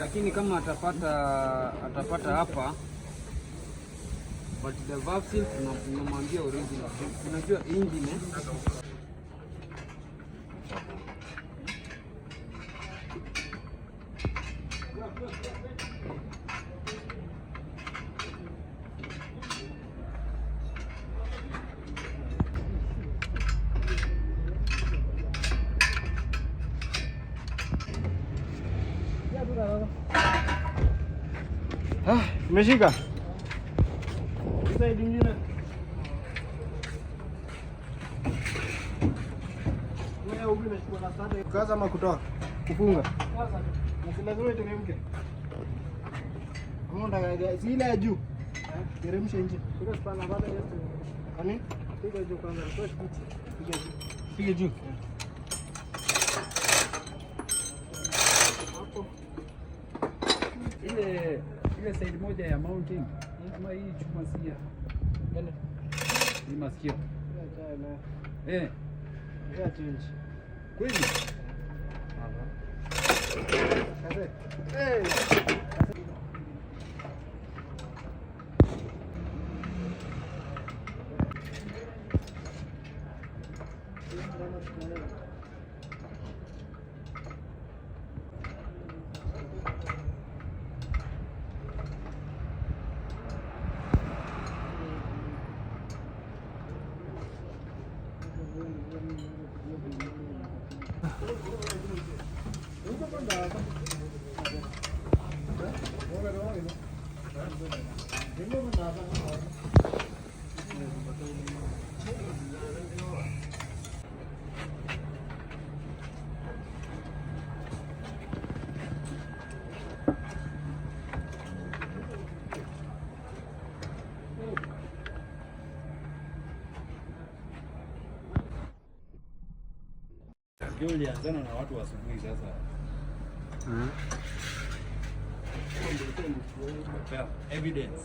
Lakini kama atapata hapa, but the vaccine tunamwambia original. Unajua ingine umeshika side nyingine. Wewe unachukua na sasa kaza ama kutoa kufunga. Sasa na lazima iteremke. Amonda si ile ya juu. Teremsha nje. Sio spana baada ya yote. Kani? Piga juu kwanza. Piga juu. Piga juu. Hapo. Ile side moja ya mounting. Kama hii chuma sia. Yale. Ni masikio. Ya change. Kweli? Ulianzana na watu wa asubuhi sasa. Evidence.